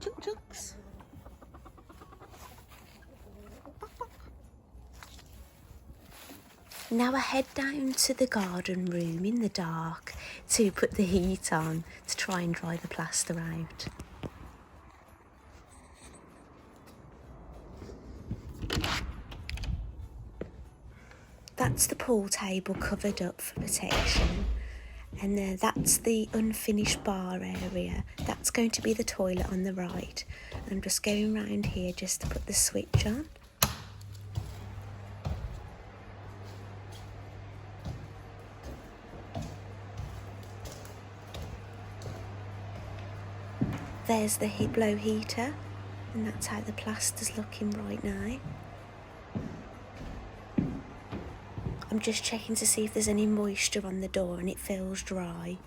Chuk-chuks. Now I head down to the garden room in the dark to put the heat on to try and dry the plaster out. That's the pool table covered up for protection, and that's the unfinished bar area. That's going to be the toilet on the right. I'm just going round here just to put the switch on. There's the blow heater, and that's how the plaster's looking right now. I'm just checking to see if there's any moisture on the door, and it feels dry.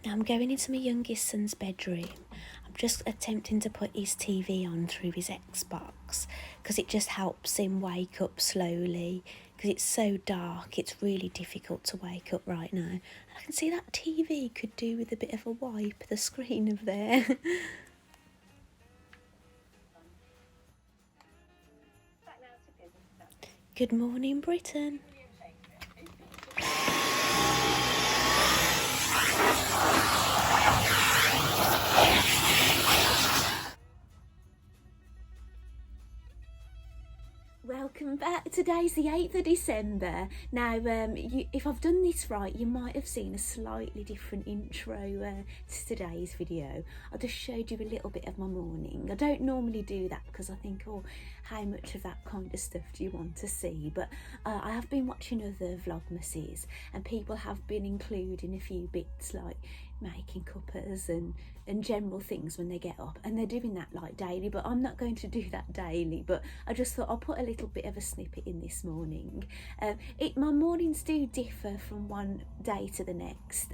Now I'm going into my youngest son's bedroom. I'm just attempting to put his TV on through his Xbox because it just helps him wake up slowly, because it's so dark it's really difficult to wake up right now. I can see that TV could do with a bit of a wipe, the screen of there. Good morning, Britain. Welcome back. Today's the 8th of December. Now, if I've done this right, you might have seen a slightly different intro to today's video. I just showed you a little bit of my morning. I don't normally do that because I think, oh, how much of that kind of stuff do you want to see? But I have been watching other Vlogmases, and people have been including a few bits like making cuppas and general things when they get up, and they're doing that like daily, but I'm not going to do that daily. But I just thought I'll put a little bit of a snippet in this morning. My mornings do differ from one day to the next.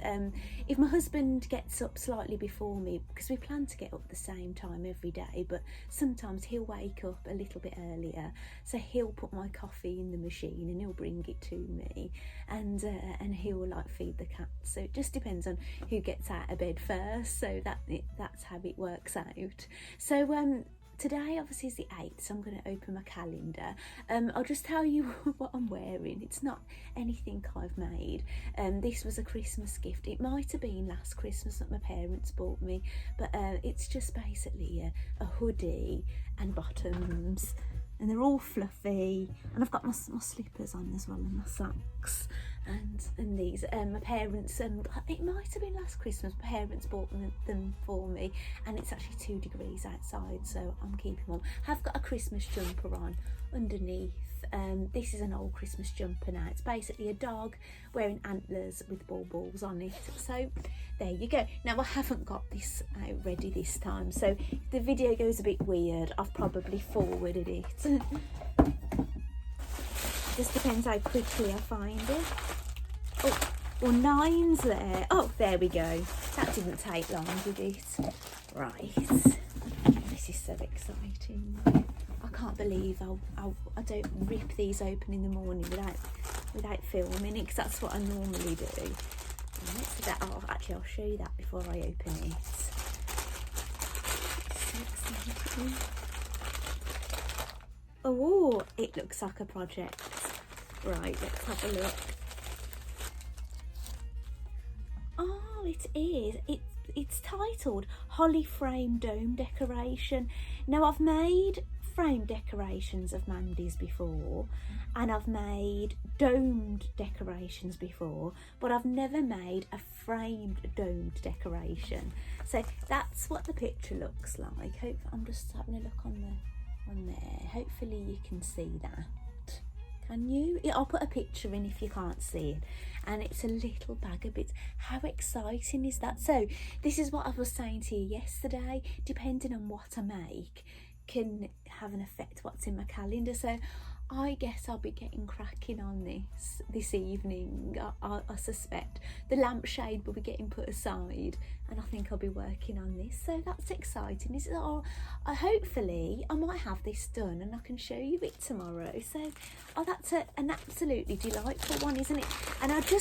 If my husband gets up slightly before me, because we plan to get up the same time every day, but sometimes he'll wake up a little bit earlier, so he'll put my coffee in the machine and he'll bring it to me, and he'll like feed the cat. So it just depends on who gets out of bed first, so that's how it works out. So today obviously is the 8th, so I'm going to open my calendar. I'll just tell you what I'm wearing. It's not anything I've made. This was a Christmas gift. It might have been last Christmas that my parents bought me, but it's just basically a hoodie and bottoms, and they're all fluffy, and I've got my slippers on as well, and my socks, and these. My parents, it might have been last Christmas, my parents bought them for me, and it's actually 2 degrees outside, so I'm keeping warm. I've got a Christmas jumper on underneath. This is an old Christmas jumper now. It's basically a dog wearing antlers with baubles on it. So there you go. Now I haven't got this out ready this time, so if the video goes a bit weird, I've probably forwarded it. Just depends how quickly I find it. Oh, well, 9's there. Oh, there we go. That didn't take long, did it? Right. This is so exciting. I can't believe I don't rip these open in the morning without filming it, because that's what I normally do. Right, so actually I'll show you that before I open it. So exciting. Oh, it looks like a project. Right, let's have a look. Oh, it is. It's titled Holly Frame Dome Decoration. Now, I've made frame decorations of Mandy's before, and I've made domed decorations before, but I've never made a framed domed decoration. So that's what the picture looks like. I'm just having a look on there. Hopefully you can see that. Can you? I'll put a picture in if you can't see it. And it's a little bag of bits. How exciting is that? So this is what I was saying to you yesterday. Depending on what I make can have an effect what's in my calendar. So I guess I'll be getting cracking on this evening. I suspect the lampshade will be getting put aside, and I think I'll be working on this. So that's exciting. Is it all? Hopefully I might have this done and I can show you it tomorrow. So that's an absolutely delightful one, isn't it? And I've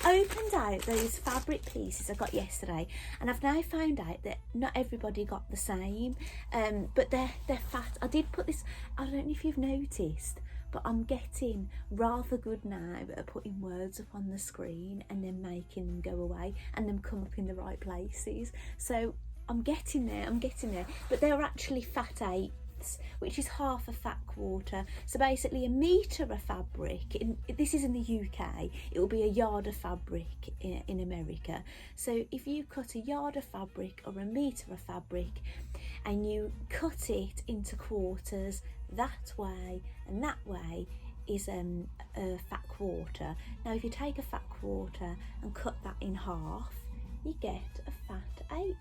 opened out those fabric pieces I got yesterday, and I've now found out that not everybody got the same, but they're fat. I did put this. I don't know if you've noticed, but I'm getting rather good now at putting words up on the screen and then making them go away and them come up in the right places. So I'm getting there, but they're actually fat eighths, which is half a fat quarter. So basically a metre of fabric, this is in the UK, it will be a yard of fabric in America. So if you cut a yard of fabric or a metre of fabric and you cut it into quarters, that way and that way is a fat quarter. Now if you take a fat quarter and cut that in half, you get a fat eighth.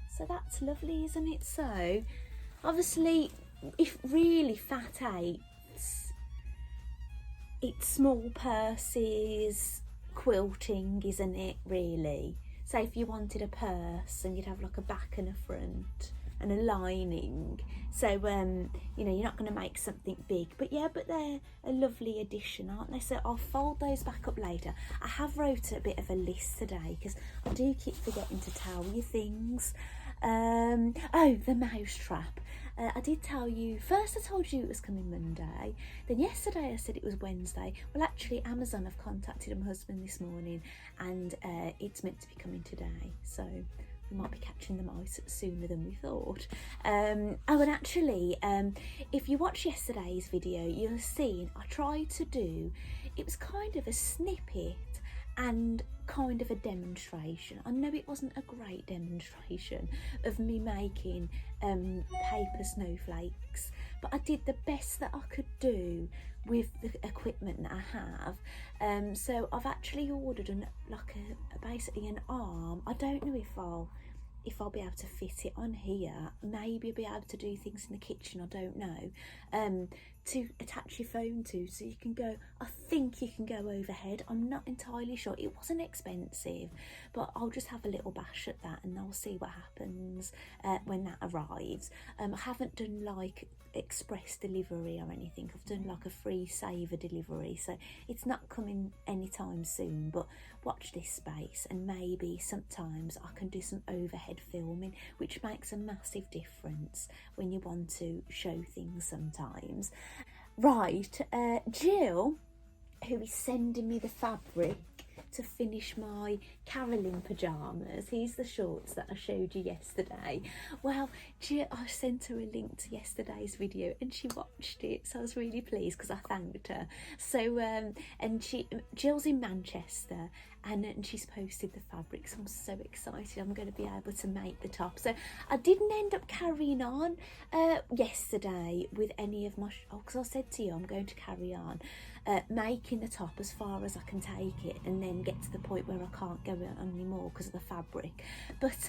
So that's lovely, isn't it? So obviously, if really fat eighths, it's small purses, quilting, isn't it, really? So if you wanted a purse and you'd have like a back and a front and a lining, so you know, you're not going to make something big, but they're a lovely addition, aren't they? So I'll fold those back up later. I have wrote a bit of a list today because I do keep forgetting to tell you things. Oh, the mouse trap. I did tell you, first I told you it was coming Monday, then yesterday I said it was Wednesday. Well, actually Amazon have contacted my husband this morning, and it's meant to be coming today, so we might be catching the mice sooner than we thought. Oh, and actually, if you watch yesterday's video, you'll have seen I tried to do, it was kind of a snippet and kind of a demonstration. I know it wasn't a great demonstration of me making paper snowflakes, but I did the best that I could do with the equipment that I have. So I've actually ordered basically an arm. I don't know if I'll be able to fit it on here. Maybe I'll be able to do things in the kitchen, I don't know, to attach your phone to, so you can go, I think you can go overhead. I'm not entirely sure. It wasn't expensive, but I'll just have a little bash at that and I'll see what happens when that arrives. I haven't done like express delivery or anything. I've done like a free saver delivery, so it's not coming anytime soon, but watch this space and maybe sometimes I can do some overhead filming, which makes a massive difference when you want to show things sometimes. Right, Jill, who is sending me the fabric to finish my caroling pyjamas, here's the shorts that I showed you yesterday. Well, Jill, I sent her a link to yesterday's video and she watched it, so I was really pleased because I thanked her. So and Jill's in Manchester, and she's posted the fabric, so I'm so excited. I'm going to be able to make the top. So I didn't end up carrying on yesterday with any of my because I said to you I'm going to carry on making the top as far as I can take it, and then get to the point where I can't go on anymore because of the fabric. But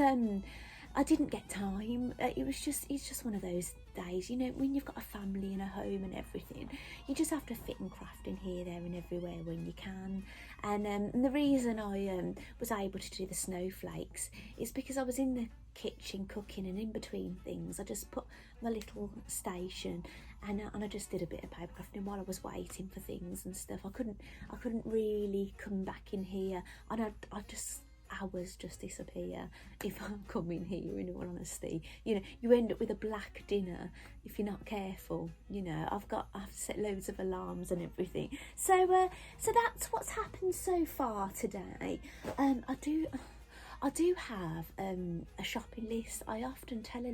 I didn't get time. It's just one of those days, you know, when you've got a family and a home and everything, you just have to fit and craft in here, there and everywhere when you can. And the reason I was able to do the snowflakes is because I was in the kitchen cooking, and in between things I just put my little station and I just did a bit of paper crafting while I was waiting for things and stuff. I couldn't really come back in here, and I just hours just disappear if I'm coming here, in all honesty. You know, you end up with a black dinner if you're not careful. You know, I've set loads of alarms and everything. So that's what's happened so far today. I do have a shopping list. I often tell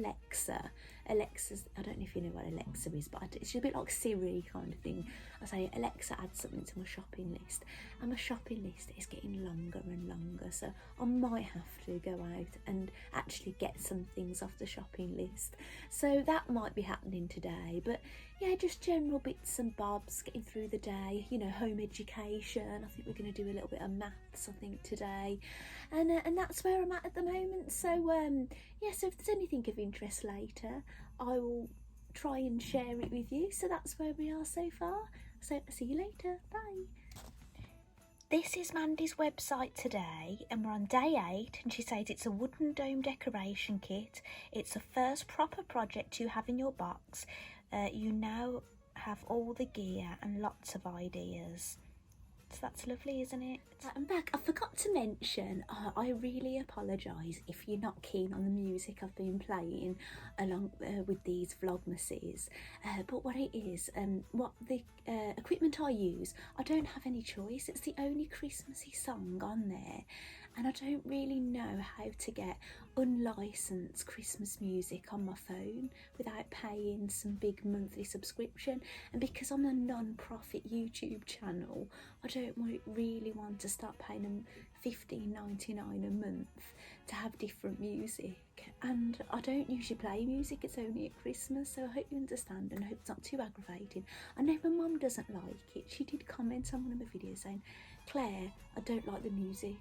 Alexa's, I don't know if you know what Alexa is, but it's a bit like Siri kind of thing. I say, Alexa, add something to my shopping list. And my shopping list is getting longer and longer, so I might have to go out and actually get some things off the shopping list. So that might be happening today, but yeah, just general bits and bobs, getting through the day, you know, home education. I think we're going to do a little bit of maths, I think, today. And that's where I'm at the moment. So, yeah, so if there's anything of interest later, I will try and share it with you. So that's where we are so far. So see you later. Bye. This is Mandy's website today, and we're on day 8, and she says it's a wooden dome decoration kit. It's the first proper project you have in your box. You now have all the gear and lots of ideas. So that's lovely, isn't it? Right, I'm back. I forgot to mention, I really apologise if you're not keen on the music I've been playing along with these Vlogmases. But what it is, what the equipment I use, I don't have any choice. It's the only Christmassy song on there. And I don't really know how to get unlicensed Christmas music on my phone without paying some big monthly subscription. And because I'm a non-profit YouTube channel, I don't really want to start paying them $15.99 a month to have different music. And I don't usually play music, it's only at Christmas, so I hope you understand and I hope it's not too aggravating. I know my mum doesn't like it. She did comment on one of my videos saying, "Claire, I don't like the music,"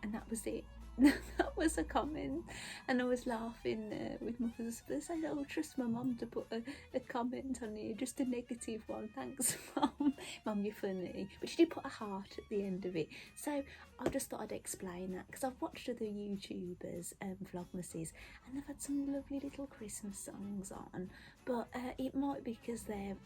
and that was it. That was a comment, and I was laughing with my husband saying, "Oh, trust my mum to put a comment on here, just a negative one. Thanks, mum. Mum, you're funny." But she did put a heart at the end of it, so I just thought I'd explain that because I've watched other YouTubers Vlogmases, and they've had some lovely little Christmas songs on, but it might be because they've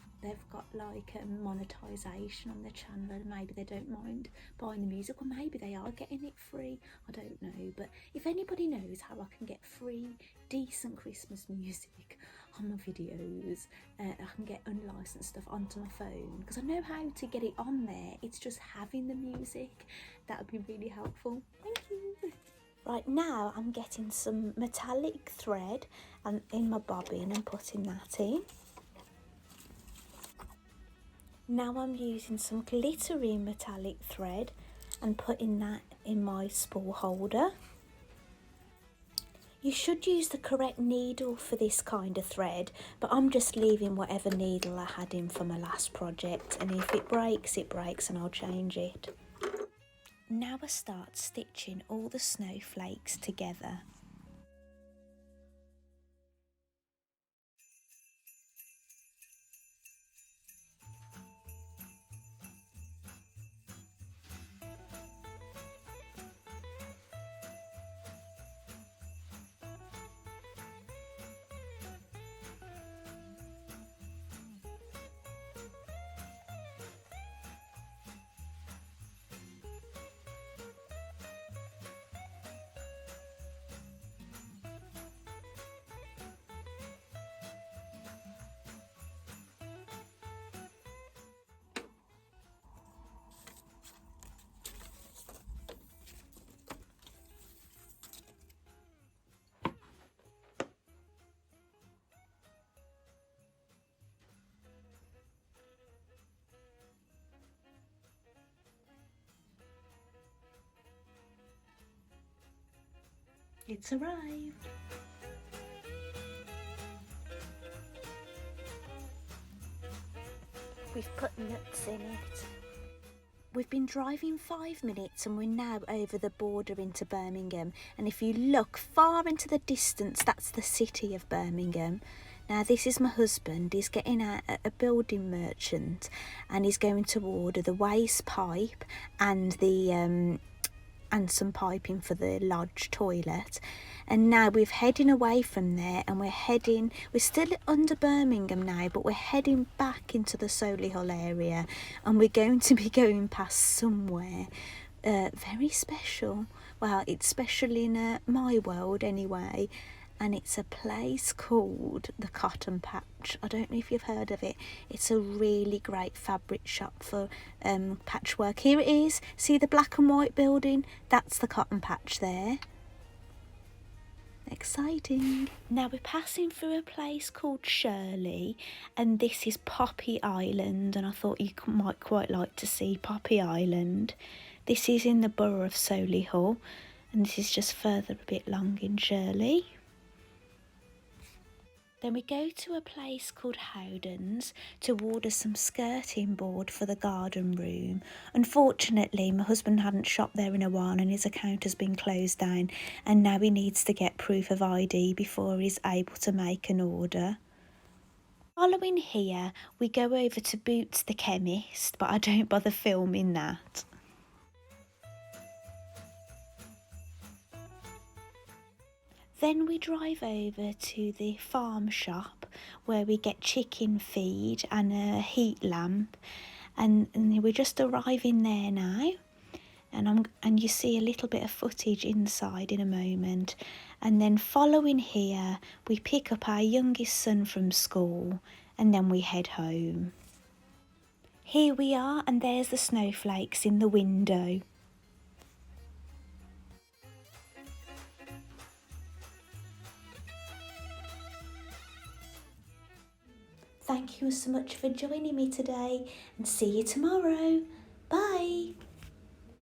got like monetization on their channel, and maybe they don't mind buying the music, or maybe they are getting it free. I don't know. But if anybody knows how I can get free, decent Christmas music on my videos, I can get unlicensed stuff onto my phone, because I know how to get it on there. It's just having the music. That would be really helpful. Thank you. Right, now I'm getting some metallic thread and in my bobbin and putting that in. Now I'm using some glittery metallic thread and putting that in my spool holder. You should use the correct needle for this kind of thread, but I'm just leaving whatever needle I had in for my last project, and if it breaks and I'll change it. Now I start stitching all the snowflakes together. It's arrived. We've put nuts in it. We've been driving 5 minutes and we're now over the border into Birmingham, and if you look far into the distance, that's the city of Birmingham. Now this is my husband. He's getting out at a building merchant and he's going to order the waste pipe and the and some piping for the lodge toilet. And now we're heading away from there, and we're still under Birmingham now, but we're heading back into the Solihull area, and we're going to be going past somewhere very special. Well, it's special in my world anyway, and it's a place called the Cotton Patch. I don't know if you've heard of it. It's a really great fabric shop for patchwork. Here it is. See the black and white building? That's the Cotton Patch there. Exciting. Now we're passing through a place called Shirley, and this is Poppy Island, and I thought you might quite like to see Poppy Island. This is in the borough of Solihull, and this is just further a bit along in Shirley. Then we go to a place called Howden's to order some skirting board for the garden room. Unfortunately, my husband hadn't shopped there in a while and his account has been closed down, and now he needs to get proof of ID before he's able to make an order. Following here, we go over to Boots the chemist, but I don't bother filming that. Then we drive over to the farm shop where we get chicken feed and a heat lamp, and we're just arriving there now. And you see a little bit of footage inside in a moment. And then following here, we pick up our youngest son from school and then we head home. Here we are, and there's the snowflakes in the window. Thank you so much for joining me today, and see you tomorrow.